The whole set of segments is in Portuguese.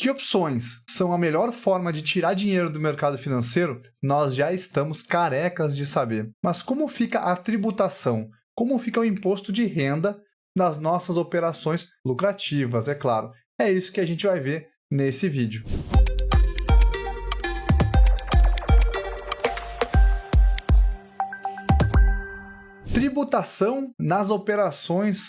Que opções são a melhor forma de tirar dinheiro do mercado financeiro? Nós já estamos carecas de saber. Mas como fica a tributação? Como fica o imposto de renda das nossas operações lucrativas, é claro? É isso que a gente vai ver nesse vídeo. Tributação nas operações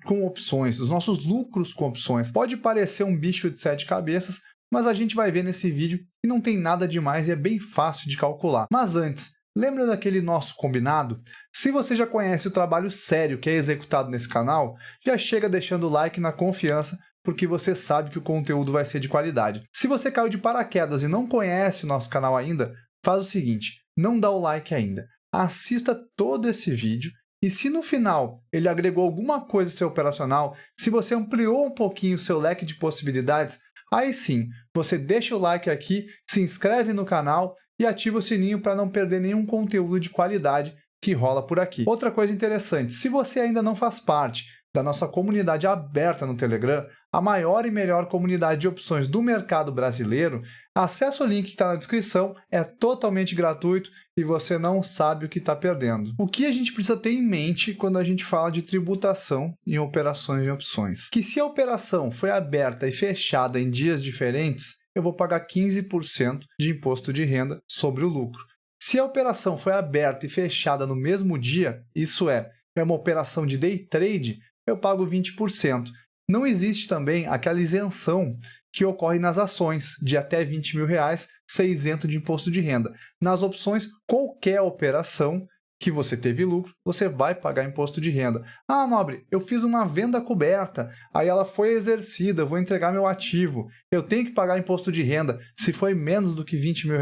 com opções, os nossos lucros com opções. Pode parecer um bicho de 7 cabeças, mas a gente vai ver nesse vídeo que não tem nada demais e é bem fácil de calcular. Mas antes, lembra daquele nosso combinado? Se você já conhece o trabalho sério que é executado nesse canal, já chega deixando o like na confiança, porque você sabe que o conteúdo vai ser de qualidade. Se você caiu de paraquedas e não conhece o nosso canal ainda, faz o seguinte, não dá o like ainda. Assista todo esse vídeo e se no final ele agregou alguma coisa ao seu operacional, se você ampliou um pouquinho o seu leque de possibilidades, aí sim, você deixa o like aqui, se inscreve no canal e ativa o sininho para não perder nenhum conteúdo de qualidade que rola por aqui. Outra coisa interessante, se você ainda não faz parte da nossa comunidade aberta no Telegram, a maior e melhor comunidade de opções do mercado brasileiro, acesse o link que está na descrição, é totalmente gratuito e você não sabe o que está perdendo. O que a gente precisa ter em mente quando a gente fala de tributação em operações de opções? Que se a operação foi aberta e fechada em dias diferentes, eu vou pagar 15% de imposto de renda sobre o lucro. Se a operação foi aberta e fechada no mesmo dia, isso é uma operação de day trade, eu pago 20%. Não existe também aquela isenção que ocorre nas ações, de até R$20 mil ser isento de imposto de renda. Nas opções, qualquer operação que você teve lucro, você vai pagar imposto de renda. Ah, Nobre, eu fiz uma venda coberta, aí ela foi exercida, eu vou entregar meu ativo, eu tenho que pagar imposto de renda. Se foi menos do que R$20 mil,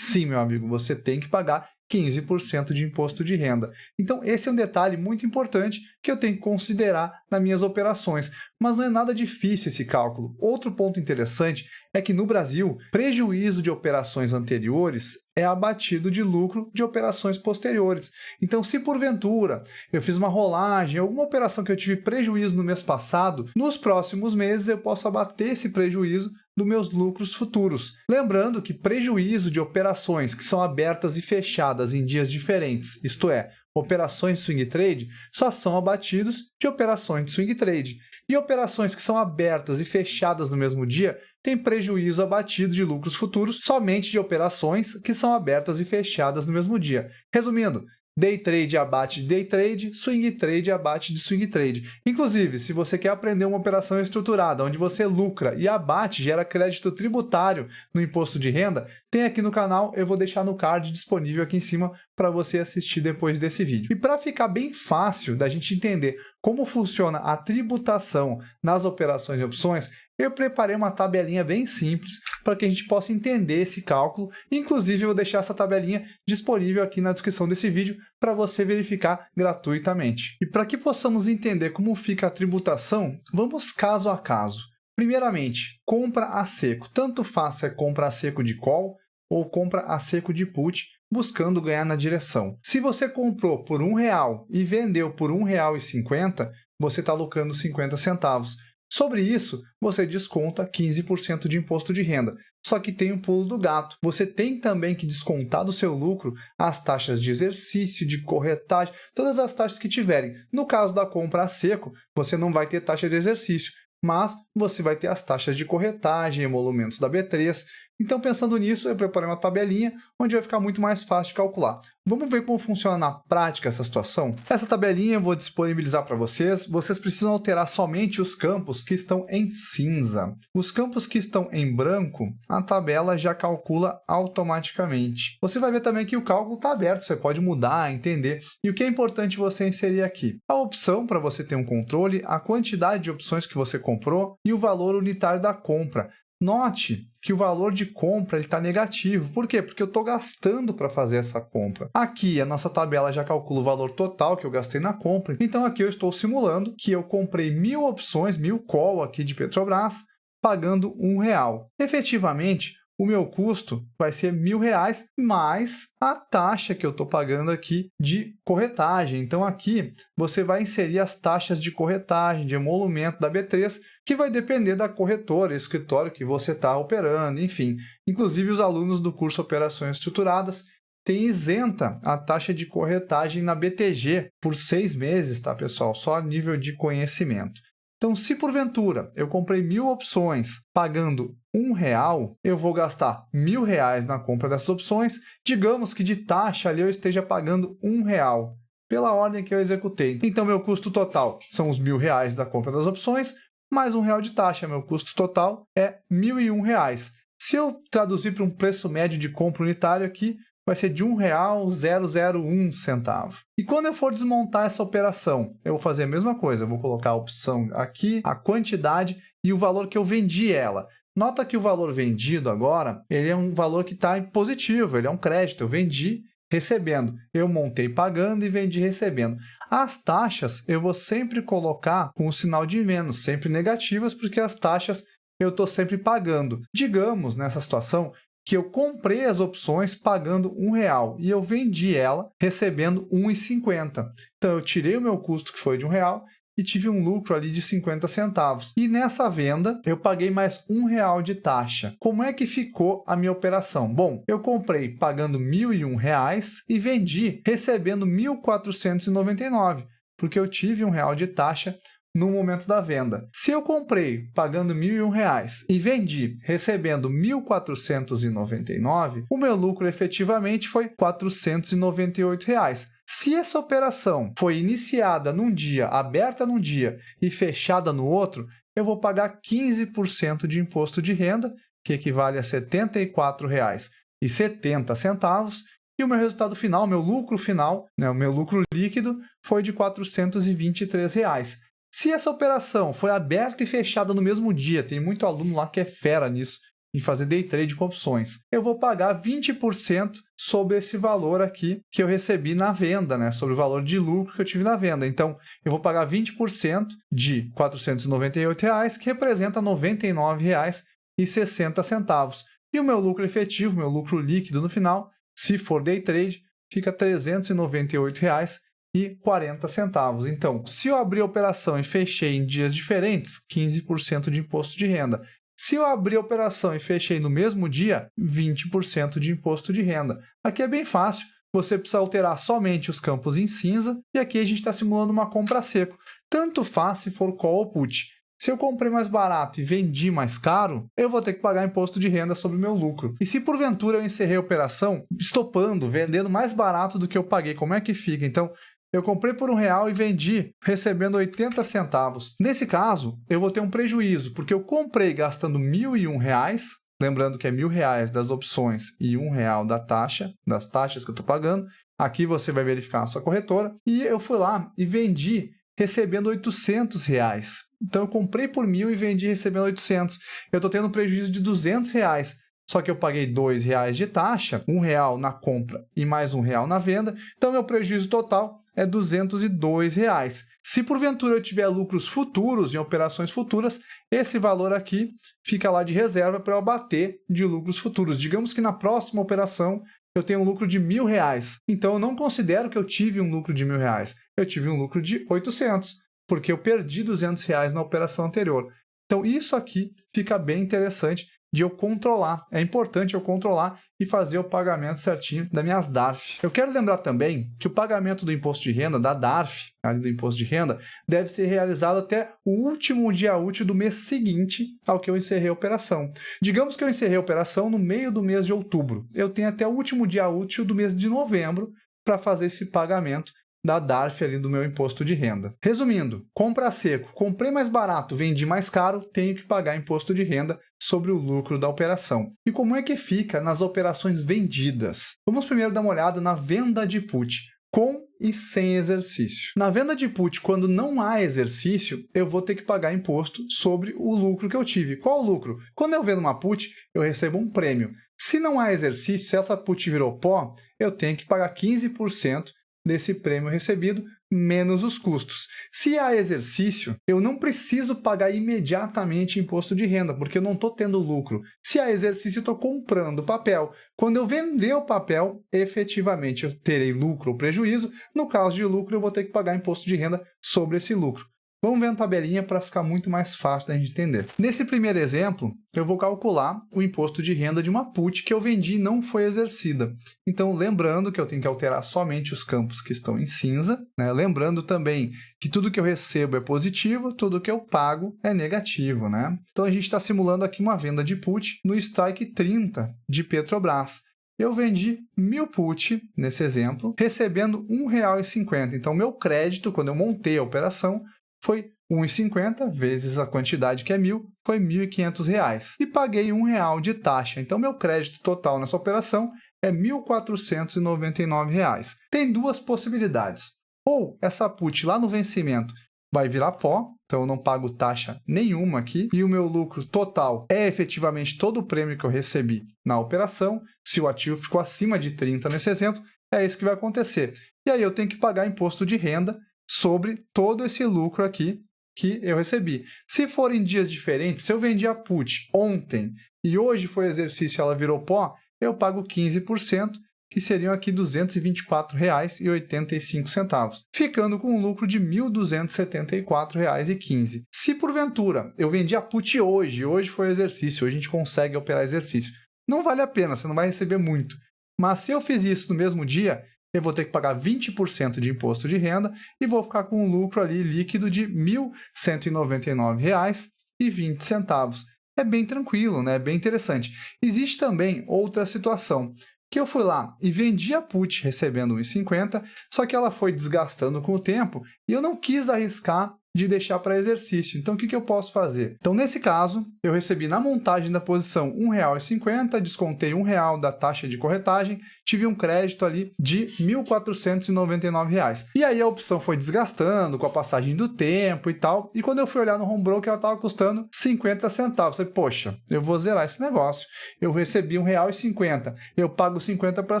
sim, meu amigo, você tem que pagar 15% de imposto de renda. Então, esse é um detalhe muito importante que eu tenho que considerar nas minhas operações. Mas não é nada difícil esse cálculo. Outro ponto interessante é que no Brasil, prejuízo de operações anteriores é abatido de lucro de operações posteriores. Então, se porventura eu fiz uma rolagem, alguma operação que eu tive prejuízo no mês passado, nos próximos meses eu posso abater esse prejuízo dos meus lucros futuros. Lembrando que prejuízo de operações que são abertas e fechadas em dias diferentes, isto é, operações de swing trade, só são abatidos de operações de swing trade. E operações que são abertas e fechadas no mesmo dia têm prejuízo abatido de lucros futuros somente de operações que são abertas e fechadas no mesmo dia. Resumindo, day trade abate de day trade, swing trade abate de swing trade. Inclusive, se você quer aprender uma operação estruturada, onde você lucra e abate, gera crédito tributário no imposto de renda, tem aqui no canal, eu vou deixar no card disponível aqui em cima para você assistir depois desse vídeo. E para ficar bem fácil da gente entender como funciona a tributação nas operações de opções, eu preparei uma tabelinha bem simples para que a gente possa entender esse cálculo. Inclusive, eu vou deixar essa tabelinha disponível aqui na descrição desse vídeo para você verificar gratuitamente. E para que possamos entender como fica a tributação, vamos caso a caso. Primeiramente, compra a seco. Tanto faz se é compra a seco de call ou compra a seco de put, buscando ganhar na direção. Se você comprou por R$1 e vendeu por R$1,50, você está lucrando 50 centavos. Sobre isso, você desconta 15% de imposto de renda. Só que tem um pulo do gato. Você tem também que descontar do seu lucro as taxas de exercício, de corretagem, todas as taxas que tiverem. No caso da compra a seco, você não vai ter taxa de exercício, mas você vai ter as taxas de corretagem, emolumentos da B3. Então, pensando nisso, eu preparei uma tabelinha onde vai ficar muito mais fácil de calcular. Vamos ver como funciona na prática essa situação? Essa tabelinha eu vou disponibilizar para vocês. Vocês precisam alterar somente os campos que estão em cinza. Os campos que estão em branco, a tabela já calcula automaticamente. Você vai ver também que o cálculo está aberto, você pode mudar, entender. E o que é importante você inserir aqui? A opção para você ter um controle, a quantidade de opções que você comprou e o valor unitário da compra. Note que o valor de compra está negativo. Por quê? Porque eu estou gastando para fazer essa compra. Aqui, a nossa tabela já calcula o valor total que eu gastei na compra. Então, aqui eu estou simulando que eu comprei 1.000 opções, 1.000 call aqui de Petrobras, pagando R$1. Efetivamente, o meu custo vai ser R$1.000 mais a taxa que eu estou pagando aqui de corretagem. Então, aqui você vai inserir as taxas de corretagem, de emolumento da B3, que vai depender da corretora, escritório que você está operando, enfim. Inclusive, os alunos do curso Operações Estruturadas têm isenta a taxa de corretagem na BTG por 6 meses, tá, pessoal? Só a nível de conhecimento. Então, se porventura eu comprei 1.000 opções pagando R$1, eu vou gastar R$1.000 na compra dessas opções. Digamos que de taxa ali eu esteja pagando R$1 pela ordem que eu executei. Então, meu custo total são os R$1.000 da compra das opções, mais R$1 de taxa. Meu custo total é R$1.001. Se eu traduzir para um preço médio de compra unitário aqui, vai ser de R$1,001. E quando eu for desmontar essa operação, eu vou fazer a mesma coisa. Eu vou colocar a opção aqui, a quantidade e o valor que eu vendi ela. Nota que o valor vendido agora, ele é um valor que está positivo, ele é um crédito. Eu vendi recebendo. Eu montei pagando e vendi recebendo. As taxas eu vou sempre colocar com o sinal de menos, sempre negativas, porque as taxas eu estou sempre pagando. Digamos, nessa situação, que eu comprei as opções pagando R$1 e eu vendi ela recebendo R$1,50. Então, eu tirei o meu custo, que foi de R$1, e tive um lucro ali de 50 centavos. E nessa venda, eu paguei mais R$1 de taxa. Como é que ficou a minha operação? Bom, eu comprei pagando R$1.001 e vendi recebendo R$1.499, porque eu tive R$1 de taxa no momento da venda. Se eu comprei pagando R$1.001 e vendi recebendo R$1.499, o meu lucro efetivamente foi R$498. Se essa operação foi iniciada num dia, aberta num dia e fechada no outro, eu vou pagar 15% de imposto de renda, que equivale a R$ 74,70, e o meu resultado final, meu lucro final, o meu lucro líquido, foi de R$ 423. Se essa operação foi aberta e fechada no mesmo dia, tem muito aluno lá que é fera nisso, em fazer day trade com opções, eu vou pagar 20% sobre esse valor aqui que eu recebi na venda, sobre o valor de lucro que eu tive na venda. Então, eu vou pagar 20% de R$ 498, que representa R$ 99,60. E o meu lucro efetivo, meu lucro líquido no final, se for day trade, fica R$ 398,40. Então, se eu abrir a operação e fechei em dias diferentes, 15% de imposto de renda. Se eu abrir a operação e fechei no mesmo dia, 20% de imposto de renda. Aqui é bem fácil, você precisa alterar somente os campos em cinza, e aqui a gente está simulando uma compra a seco. Tanto faz se for call ou put. Se eu comprei mais barato e vendi mais caro, eu vou ter que pagar imposto de renda sobre o meu lucro. E se porventura eu encerrei a operação estopando, vendendo mais barato do que eu paguei, como é que fica? Então, eu comprei por R$1 e vendi recebendo 80 centavos. Nesse caso, eu vou ter um prejuízo, porque eu comprei gastando R$1.001, lembrando que é R$1.000 das opções e R$1 da taxa, das taxas que eu estou pagando. Aqui você vai verificar a sua corretora. E eu fui lá e vendi recebendo R$800. Então, eu comprei por R$1.000 e vendi recebendo 800. Eu estou tendo um prejuízo de R$200. Só que eu paguei R$2 de taxa, R$1 na compra e mais R$1 na venda. Então, meu prejuízo total é R$202. Se porventura eu tiver lucros futuros em operações futuras, esse valor aqui fica lá de reserva para eu abater de lucros futuros. Digamos que na próxima operação eu tenho um lucro de R$1.000. Então, eu não considero que eu tive um lucro de R$1.000. Eu tive um lucro de 800, porque eu perdi R$200 na operação anterior. Então, isso aqui fica bem interessante de eu controlar. É importante eu controlar e fazer o pagamento certinho das minhas DARF. Eu quero lembrar também que o pagamento do imposto de renda, da DARF, do imposto de renda, deve ser realizado até o último dia útil do mês seguinte ao que eu encerrei a operação. Digamos que eu encerrei a operação no meio do mês de outubro. Eu tenho até o último dia útil do mês de novembro para fazer esse pagamento da DARF ali do meu imposto de renda. Resumindo, compra a seco, comprei mais barato, vendi mais caro, tenho que pagar imposto de renda sobre o lucro da operação. E como é que fica nas operações vendidas? Vamos primeiro dar uma olhada na venda de put, com e sem exercício. Na venda de put, quando não há exercício, eu vou ter que pagar imposto sobre o lucro que eu tive. Qual o lucro? Quando eu vendo uma put, eu recebo um prêmio. Se não há exercício, se essa put virou pó, eu tenho que pagar 15% desse prêmio recebido, menos os custos. Se há exercício, eu não preciso pagar imediatamente imposto de renda, porque eu não estou tendo lucro. Se há exercício, eu estou comprando papel. Quando eu vender o papel, efetivamente eu terei lucro ou prejuízo. No caso de lucro, eu vou ter que pagar imposto de renda sobre esse lucro. Vamos ver a tabelinha para ficar muito mais fácil da gente entender. Nesse primeiro exemplo, eu vou calcular o imposto de renda de uma put que eu vendi e não foi exercida. Então, lembrando que eu tenho que alterar somente os campos que estão em cinza, né? Lembrando também que tudo que eu recebo é positivo, tudo que eu pago é negativo, né? Então, a gente está simulando aqui uma venda de put no strike 30 de Petrobras. Eu vendi 1.000 put, nesse exemplo, recebendo R$ 1,50. Então, meu crédito, quando eu montei a operação, foi R$ 1,50 vezes a quantidade que é 1.000, foi R$ 1.500. E paguei R$ 1 de taxa. Então, meu crédito total nessa operação é R$ 1.499. Tem duas possibilidades. Ou essa put lá no vencimento vai virar pó, então eu não pago taxa nenhuma aqui, e o meu lucro total é efetivamente todo o prêmio que eu recebi na operação. Se o ativo ficou acima de 30 nesse exemplo, é isso que vai acontecer. E aí eu tenho que pagar imposto de renda sobre todo esse lucro aqui que eu recebi. Se forem dias diferentes, se eu vendi a put ontem e hoje foi exercício e ela virou pó, eu pago 15%, que seriam aqui R$ 224,85, ficando com um lucro de R$ 1.274,15. Se porventura eu vendi a put hoje foi exercício, hoje a gente consegue operar exercício, não vale a pena, você não vai receber muito. Mas se eu fiz isso no mesmo dia, eu vou ter que pagar 20% de imposto de renda e vou ficar com um lucro ali líquido de R$ 1.199,20. É bem tranquilo, né? Bem interessante. Existe também outra situação, que eu fui lá e vendi a put recebendo R$ 1,50, só que ela foi desgastando com o tempo e eu não quis arriscar de deixar para exercício. Então, o que eu posso fazer? Então, nesse caso, eu recebi na montagem da posição R$ 1,50, descontei R$ 1 da taxa de corretagem, tive um crédito ali de R$ 1.499. E aí a opção foi desgastando com a passagem do tempo e tal, e quando eu fui olhar no home broker, ela estava custando 50 centavos. Eu falei, poxa, eu vou zerar esse negócio. Eu recebi R$ 1,50, eu pago 50 para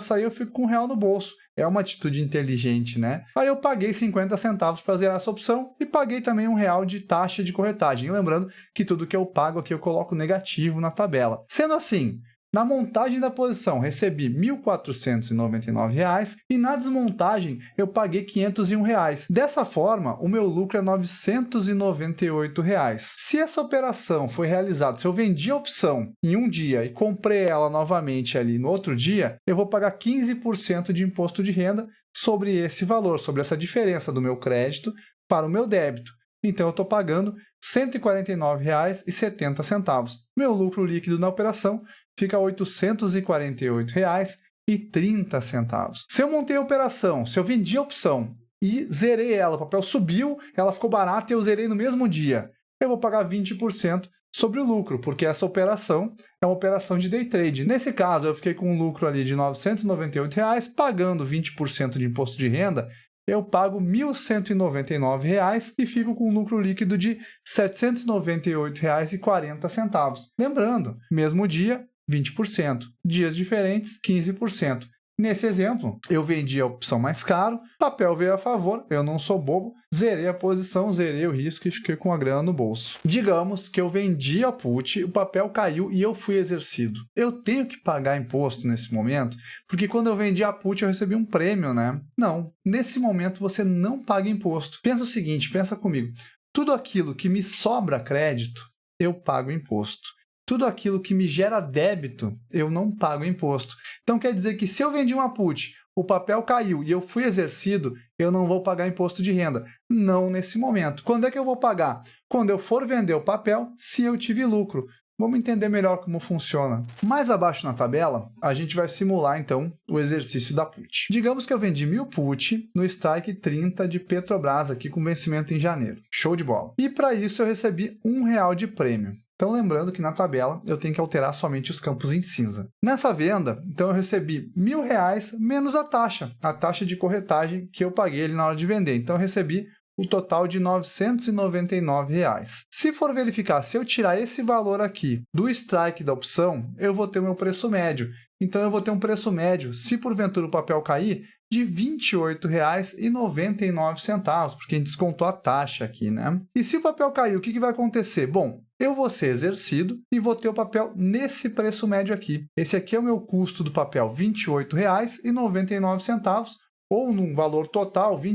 sair, eu fico com R$ 1 no bolso. É uma atitude inteligente, né? Aí eu paguei 50 centavos para zerar essa opção e paguei também R$ 1 de taxa de corretagem. E lembrando que tudo que eu pago aqui eu coloco negativo na tabela. Sendo assim, na montagem da posição recebi R$ 1.499 e na desmontagem eu paguei R$ 501. Dessa forma, o meu lucro é R$ 998. Se essa operação foi realizada, se eu vendi a opção em um dia e comprei ela novamente ali no outro dia, eu vou pagar 15% de imposto de renda sobre esse valor, sobre essa diferença do meu crédito para o meu débito. Então, eu estou pagando R$ 149,70. Meu lucro líquido na operação fica R$ 848,30. Se eu montei a operação, se eu vendi a opção e zerei ela, o papel subiu, ela ficou barata e eu zerei no mesmo dia, eu vou pagar 20% sobre o lucro, porque essa operação é uma operação de day trade. Nesse caso, eu fiquei com um lucro ali de R$ 998, pagando 20% de imposto de renda, eu pago R$ 1.199 e fico com um lucro líquido de R$ 798,40. Lembrando, mesmo dia, 20%. Dias diferentes, 15%. Nesse exemplo, eu vendi a opção mais caro, papel veio a favor, eu não sou bobo, zerei a posição, zerei o risco e fiquei com a grana no bolso. Digamos que eu vendi a put, o papel caiu e eu fui exercido. Eu tenho que pagar imposto nesse momento? Porque quando eu vendi a put eu recebi um prêmio, né? Não, nesse momento você não paga imposto. Pensa o seguinte, pensa comigo, tudo aquilo que me sobra crédito, eu pago imposto. Tudo aquilo que me gera débito, eu não pago imposto. Então, quer dizer que se eu vendi uma put, o papel caiu e eu fui exercido, eu não vou pagar imposto de renda. Não nesse momento. Quando é que eu vou pagar? Quando eu for vender o papel, se eu tive lucro. Vamos entender melhor como funciona. Mais abaixo na tabela, a gente vai simular, então, o exercício da put. Digamos que eu vendi 1.000 put no strike 30 de Petrobras, aqui com vencimento em janeiro. Show de bola. E para isso eu recebi R$ 1 de prêmio. Então, lembrando que na tabela eu tenho que alterar somente os campos em cinza. Nessa venda, então eu recebi R$ 1.000 menos a taxa de corretagem que eu paguei ali na hora de vender. Então, eu recebi o total de R$ 999. Se for verificar, se eu tirar esse valor aqui do strike da opção, eu vou ter o meu preço médio. Então, eu vou ter um preço médio, se porventura o papel cair, de R$ 28,99, porque a gente descontou a taxa aqui, né? E se o papel cair, o que vai acontecer? Bom, eu vou ser exercido e vou ter o papel nesse preço médio aqui. Esse aqui é o meu custo do papel, R$ 28,99, ou num valor total, R$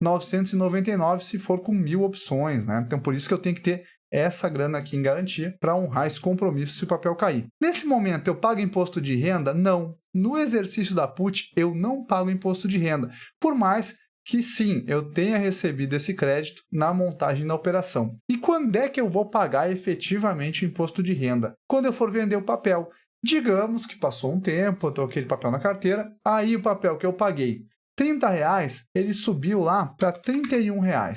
999 se for com 1.000 opções, né? Então, por isso que eu tenho que ter essa grana aqui em garantia para honrar esse compromisso se o papel cair. Nesse momento, eu pago imposto de renda? Não. No exercício da put, eu não pago imposto de renda, por mais que sim, eu tenha recebido esse crédito na montagem da operação. E quando é que eu vou pagar efetivamente o imposto de renda? Quando eu for vender o papel. Digamos que passou um tempo, eu estou com aquele papel na carteira, aí o papel que eu paguei R$30, ele subiu lá para R$31.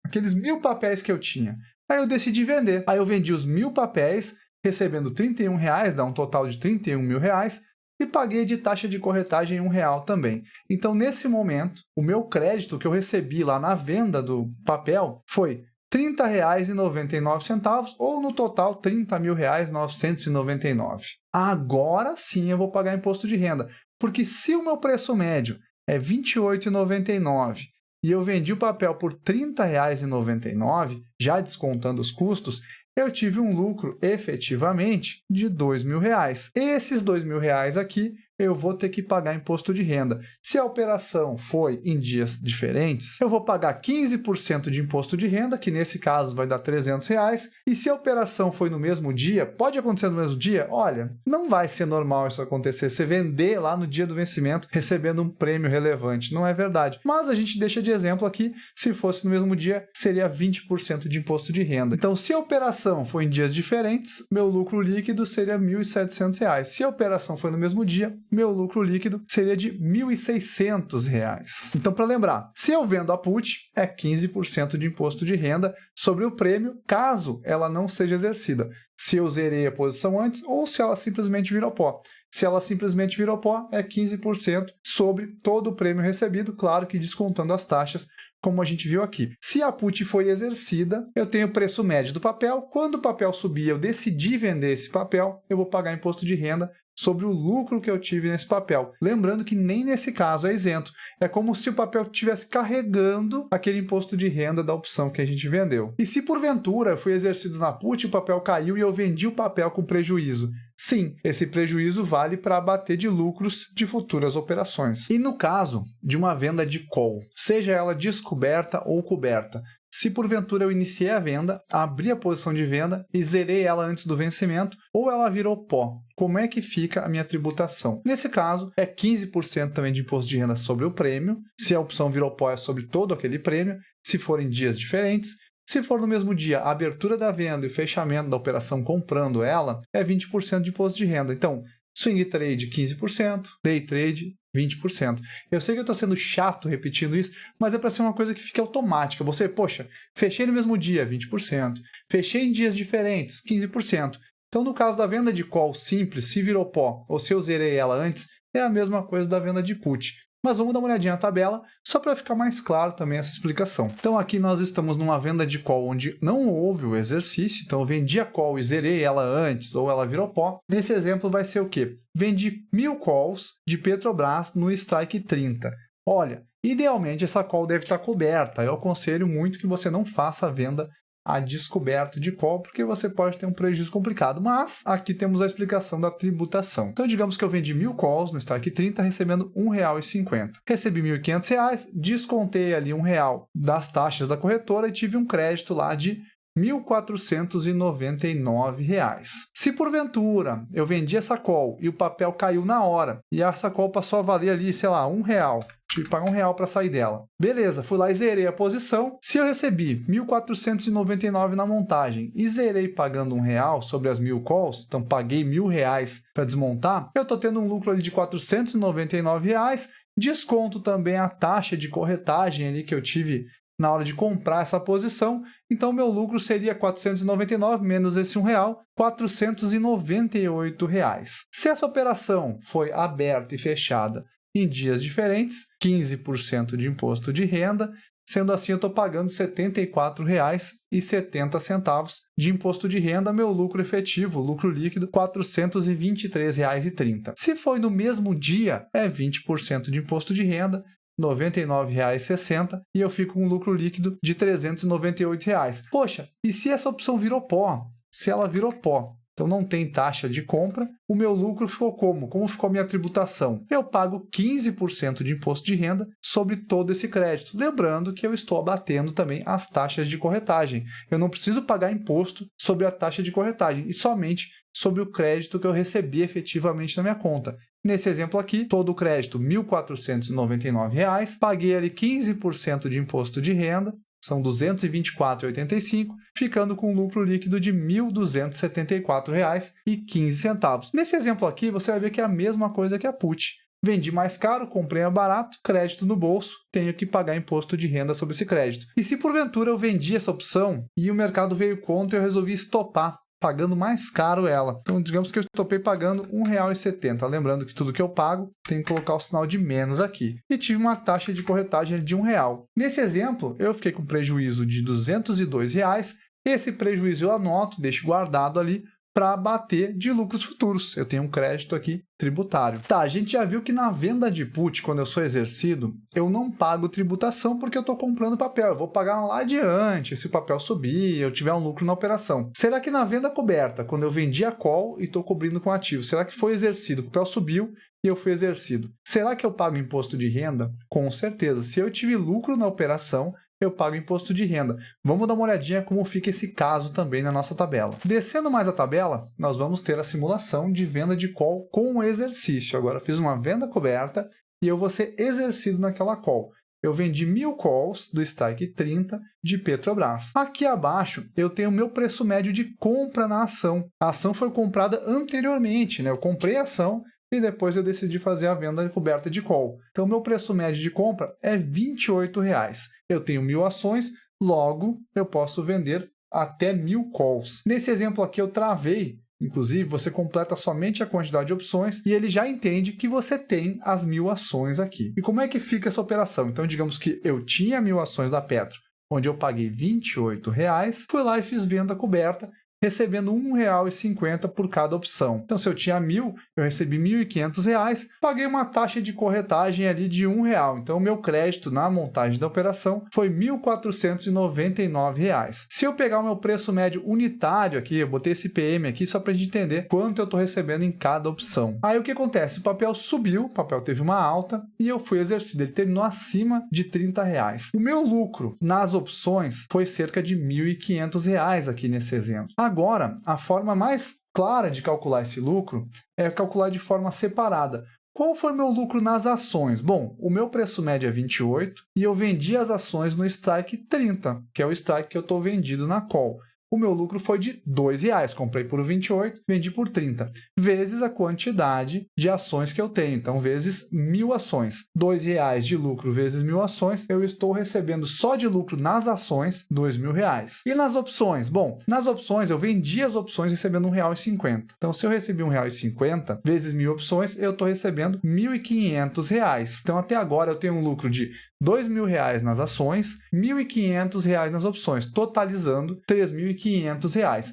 Aqueles 1.000 papéis que eu tinha. Aí eu decidi vender. Aí eu vendi os 1.000 papéis, recebendo R$31, dá um total de R$31.000, e paguei de taxa de corretagem R$1 também. Então, nesse momento, o meu crédito que eu recebi lá na venda do papel foi R$30,99, ou no total R$30.999. Agora sim eu vou pagar imposto de renda, porque se o meu preço médio é R$28,99 e eu vendi o papel por R$30,99, já descontando os custos, eu tive um lucro, efetivamente, de R$2.000. Esses R$2.000 aqui, eu vou ter que pagar imposto de renda. Se a operação foi em dias diferentes, eu vou pagar 15% de imposto de renda, que nesse caso vai dar R$300. E se a operação foi no mesmo dia, pode acontecer no mesmo dia? Olha, não vai ser normal isso acontecer. Você vender lá no dia do vencimento, recebendo um prêmio relevante. Não é verdade. Mas a gente deixa de exemplo aqui, se fosse no mesmo dia, seria 20% de imposto de renda. Então, se a operação foi em dias diferentes, meu lucro líquido seria R$1.700. Se a operação foi no mesmo dia, meu lucro líquido seria de R$1.600. Então, para lembrar, se eu vendo a put, é 15% de imposto de renda sobre o prêmio, caso ela não seja exercida. Se eu zerei a posição antes ou se ela simplesmente virou pó. Se ela simplesmente virou pó, é 15% sobre todo o prêmio recebido, claro que descontando as taxas, como a gente viu aqui. Se a put foi exercida, eu tenho o preço médio do papel. Quando o papel subir, eu decidi vender esse papel, eu vou pagar imposto de renda sobre o lucro que eu tive nesse papel. Lembrando que nem nesse caso é isento. É como se o papel estivesse carregando aquele imposto de renda da opção que a gente vendeu. E se porventura foi exercido na put, o papel caiu e eu vendi o papel com prejuízo? Sim, esse prejuízo vale para abater de lucros de futuras operações. E no caso de uma venda de call, seja ela descoberta ou coberta, se porventura eu iniciei a venda, abri a posição de venda e zerei ela antes do vencimento, ou ela virou pó, como é que fica a minha tributação? Nesse caso, é 15% também de imposto de renda sobre o prêmio. Se a opção virou pó, é sobre todo aquele prêmio, se for em dias diferentes. Se for no mesmo dia, a abertura da venda e o fechamento da operação comprando ela, é 20% de imposto de renda. Então, swing trade 15%, day trade 20%. Eu sei que eu estou sendo chato repetindo isso, mas é para ser uma coisa que fique automática. Você, poxa, fechei no mesmo dia, 20%. Fechei em dias diferentes, 15%. Então, no caso da venda de call simples, se virou pó ou se eu zerei ela antes, é a mesma coisa da venda de put. Mas vamos dar uma olhadinha na tabela, só para ficar mais claro também essa explicação. Então, aqui nós estamos numa venda de call onde não houve o exercício, então eu vendi a call e zerei ela antes, ou ela virou pó. Nesse exemplo vai ser o quê? Vendi 1.000 calls de Petrobras no Strike 30. Olha, idealmente essa call deve estar coberta. Eu aconselho muito que você não faça a venda a descoberto de call, porque você pode ter um prejuízo complicado. Mas aqui temos a explicação da tributação. Então, digamos que eu vendi 1.000 calls no Strike 30, recebendo R$1,50. Recebi R$1.500, descontei ali R$1 das taxas da corretora e tive um crédito lá de R$1.499. Se porventura eu vendi essa call e o papel caiu na hora e essa call passou a valer ali, sei lá, R$1, tive que pagar R$1 para sair dela. Beleza, fui lá e zerei a posição. Se eu recebi R$1.499 na montagem e zerei pagando R$1 sobre as 1.000 calls, então paguei R$1.000 para desmontar, eu estou tendo um lucro ali de R$499, desconto também a taxa de corretagem ali que eu tive na hora de comprar essa posição, então meu lucro seria R$499 menos esse R$1, R$498. Se essa operação foi aberta e fechada em dias diferentes, 15% de imposto de renda, sendo assim eu estou pagando R$ 74,70 de imposto de renda, meu lucro efetivo, lucro líquido, R$ 423,30. Se foi no mesmo dia, é 20% de imposto de renda, R$ 99,60 e eu fico com um lucro líquido de R$ 398. Poxa, e se essa opção virou pó? Se ela virou pó então não tem taxa de compra. O meu lucro ficou como? Como ficou a minha tributação? Eu pago 15% de imposto de renda sobre todo esse crédito. Lembrando que eu estou abatendo também as taxas de corretagem. Eu não preciso pagar imposto sobre a taxa de corretagem, e somente sobre o crédito que eu recebi efetivamente na minha conta. Nesse exemplo aqui, todo o crédito R$ 1.499, paguei ali 15% de imposto de renda, são R$ 224,85, ficando com um lucro líquido de R$ 1.274,15. Nesse exemplo aqui, você vai ver que é a mesma coisa que a put. Vendi mais caro, comprei mais barato, crédito no bolso, tenho que pagar imposto de renda sobre esse crédito. E se porventura eu vendi essa opção e o mercado veio contra e eu resolvi estopar, pagando mais caro ela. Então, digamos que eu estopei pagando R$ 1,70. Lembrando que tudo que eu pago tem que colocar o sinal de menos aqui. E tive uma taxa de corretagem de R$ 1,00. Nesse exemplo, eu fiquei com prejuízo de R$ 202,00. Esse prejuízo eu anoto, deixo guardado ali para abater de lucros futuros. Eu tenho um crédito aqui tributário. Tá, a gente já viu que na venda de put, quando eu sou exercido, eu não pago tributação porque eu estou comprando papel. Eu vou pagar lá adiante se o papel subir, eu tiver um lucro na operação. Será que na venda coberta, quando eu vendi a call e estou cobrindo com ativo, será que foi exercido? O papel subiu e eu fui exercido. Será que eu pago imposto de renda? Com certeza. Se eu tive lucro na operação, eu pago imposto de renda. Vamos dar uma olhadinha como fica esse caso também na nossa tabela. Descendo mais a tabela, nós vamos ter a simulação de venda de call com o exercício. Agora, eu fiz uma venda coberta e eu vou ser exercido naquela call. Eu vendi 1.000 calls do strike 30 de Petrobras. Aqui abaixo, eu tenho o meu preço médio de compra na ação. A ação foi comprada anteriormente, né? Eu comprei a ação e depois eu decidi fazer a venda coberta de call. Então, meu preço médio de compra é R$ 28,00. Eu tenho 1.000 ações, logo eu posso vender até 1.000 calls. Nesse exemplo aqui eu travei, inclusive você completa somente a quantidade de opções e ele já entende que você tem as 1.000 ações aqui. E como é que fica essa operação? Então, digamos que eu tinha 1.000 ações da Petro, onde eu paguei R$ 28,00, fui lá e fiz venda coberta, recebendo R$ 1,50 por cada opção. Então, se eu tinha 1.000, eu recebi R$ 1.500, paguei uma taxa de corretagem ali de R$ 1,00. Então, o meu crédito na montagem da operação foi R$ 1.499. Se eu pegar o meu preço médio unitário aqui, eu botei esse PM aqui só para a gente entender quanto eu estou recebendo em cada opção. Aí, o que acontece? O papel subiu, o papel teve uma alta e eu fui exercido. Ele terminou acima de R$ 30,00. O meu lucro nas opções foi cerca de R$ 1.500 aqui nesse exemplo. Agora, a forma mais clara de calcular esse lucro é calcular de forma separada. Qual foi meu lucro nas ações? Bom, o meu preço médio é 28 e eu vendi as ações no strike 30, que é o strike que eu estou vendido na call. O meu lucro foi de R$ 2,00. Comprei por 28, vendi por 30, vezes a quantidade de ações que eu tenho. Então, vezes 1.000 ações. R$ 2,00 de lucro vezes 1.000 ações, eu estou recebendo só de lucro nas ações R$ 2.000. E nas opções? Bom, nas opções eu vendi as opções recebendo R$ 1,50. Então, se eu recebi R$ 1,50 vezes 1.000 opções, eu estou recebendo R$ 1.500. Então, até agora eu tenho um lucro de R$ 2.000 nas ações, R$ 1.500 nas opções, totalizando R$ 3.500.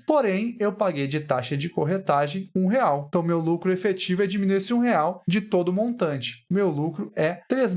Porém, eu paguei de taxa de corretagem R$ 1,00. Então, meu lucro efetivo é diminuir esse R$ 1,00 de todo o montante. Meu lucro é R$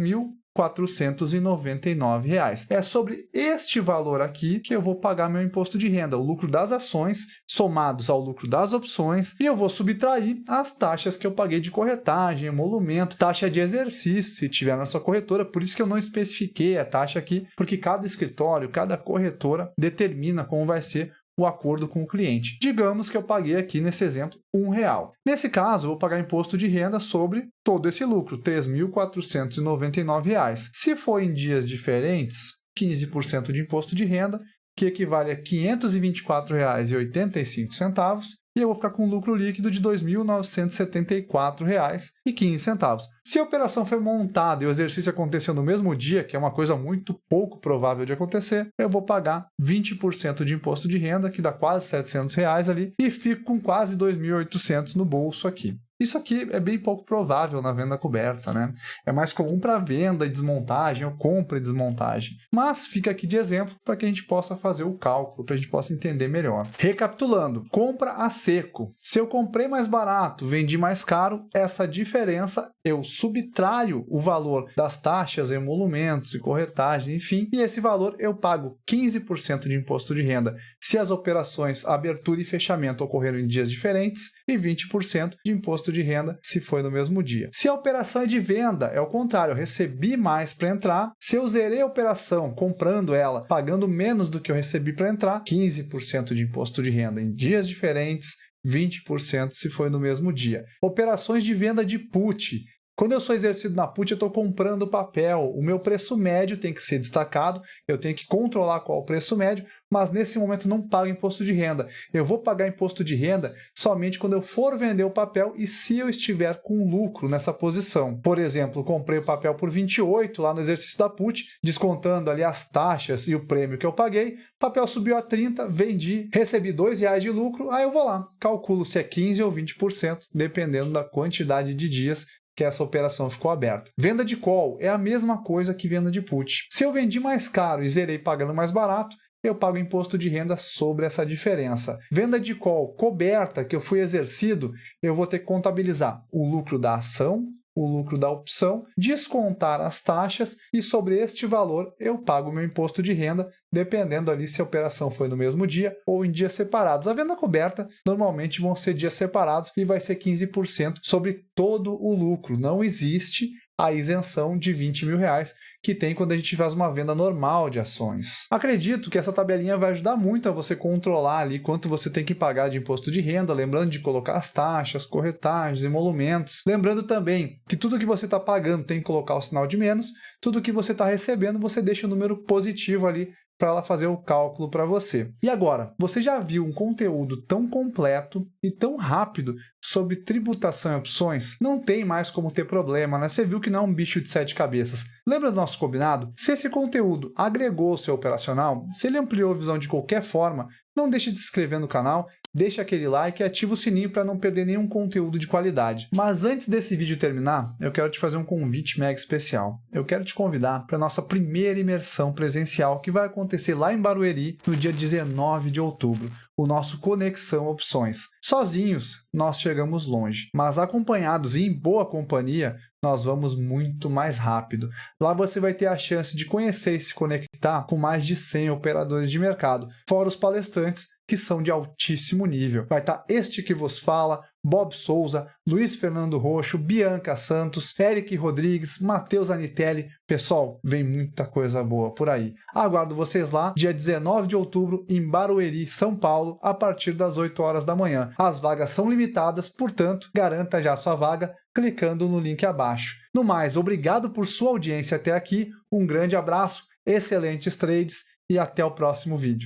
3.499. É sobre este valor aqui que eu vou pagar meu imposto de renda, o lucro das ações somados ao lucro das opções, e eu vou subtrair as taxas que eu paguei de corretagem, emolumento, taxa de exercício, se tiver na sua corretora. Por isso que eu não especifiquei a taxa aqui, porque cada escritório, cada corretora determina como vai ser o acordo com o cliente. Digamos que eu paguei aqui, nesse exemplo, R$ 1,00. Nesse caso, eu vou pagar imposto de renda sobre todo esse lucro, R$ 3.499. Se for em dias diferentes, 15% de imposto de renda, que equivale a R$ 524,85, e eu vou ficar com um lucro líquido de R$ 2.974,15. Se a operação foi montada e o exercício aconteceu no mesmo dia, que é uma coisa muito pouco provável de acontecer, eu vou pagar 20% de imposto de renda, que dá quase R$ 700 ali, e fico com quase R$ 2.800 no bolso aqui. Isso aqui é bem pouco provável na venda coberta, né? É mais comum para venda e desmontagem ou compra e desmontagem. Mas fica aqui de exemplo para que a gente possa fazer o cálculo, para a gente possa entender melhor. Recapitulando, compra a seco. Se eu comprei mais barato, vendi mais caro, essa diferença eu subtraio o valor das taxas, emolumentos e corretagem, enfim, e esse valor eu pago 15% de imposto de renda se as operações abertura e fechamento ocorreram em dias diferentes e 20% de imposto de renda se foi no mesmo dia. Se a operação é de venda, é o contrário, eu recebi mais para entrar, se eu zerei a operação comprando ela, pagando menos do que eu recebi para entrar, 15% de imposto de renda em dias diferentes, 20% se foi no mesmo dia. Operações de venda de put. Quando eu sou exercido na put, eu estou comprando papel. O meu preço médio tem que ser destacado, eu tenho que controlar qual é o preço médio, mas nesse momento não pago imposto de renda. Eu vou pagar imposto de renda somente quando eu for vender o papel e se eu estiver com lucro nessa posição. Por exemplo, comprei o papel por 28 lá no exercício da put, descontando ali as taxas e o prêmio que eu paguei, o papel subiu a 30, vendi, recebi R$2 de lucro, aí eu vou lá, calculo se é 15% ou 20%, dependendo da quantidade de dias que essa operação ficou aberta. Venda de call é a mesma coisa que venda de put. Se eu vendi mais caro e zerei pagando mais barato, eu pago imposto de renda sobre essa diferença. Venda de call coberta, que eu fui exercido, eu vou ter que contabilizar o lucro da ação, o lucro da opção, descontar as taxas e sobre este valor eu pago meu imposto de renda, dependendo ali se a operação foi no mesmo dia ou em dias separados. A venda coberta normalmente vão ser dias separados e vai ser 15% sobre todo o lucro. Não existe a isenção de R$20 mil que tem quando a gente faz uma venda normal de ações. Acredito que essa tabelinha vai ajudar muito a você controlar ali quanto você tem que pagar de imposto de renda, lembrando de colocar as taxas, corretagens, emolumentos. Lembrando também que tudo que você está pagando tem que colocar o sinal de menos, tudo que você está recebendo você deixa o número positivo ali para ela fazer o cálculo para você. E agora, você já viu um conteúdo tão completo e tão rápido sobre tributação e opções? Não tem mais como ter problema, né? Você viu que não é um bicho de 7 cabeças. Lembra do nosso combinado? Se esse conteúdo agregou o seu operacional, se ele ampliou a visão de qualquer forma, não deixe de se inscrever no canal, deixa aquele like e ativa o sininho para não perder nenhum conteúdo de qualidade. Mas antes desse vídeo terminar, eu quero te fazer um convite mega especial. Eu quero te convidar para a nossa primeira imersão presencial que vai acontecer lá em Barueri no dia 19 de outubro, o nosso Conexão Opções. Sozinhos, nós chegamos longe, mas acompanhados e em boa companhia, nós vamos muito mais rápido. Lá você vai ter a chance de conhecer e se conectar com mais de 100 operadores de mercado, fora os palestrantes que são de altíssimo nível. Vai estar este que vos fala, Bob Souza, Luiz Fernando Roxo, Bianca Santos, Eric Rodrigues, Matheus Anitelli. Pessoal, vem muita coisa boa por aí. Aguardo vocês lá, dia 19 de outubro, em Barueri, São Paulo, a partir das 8 horas da manhã. As vagas são limitadas, portanto, garanta já sua vaga clicando no link abaixo. No mais, obrigado por sua audiência até aqui, um grande abraço, excelentes trades e até o próximo vídeo.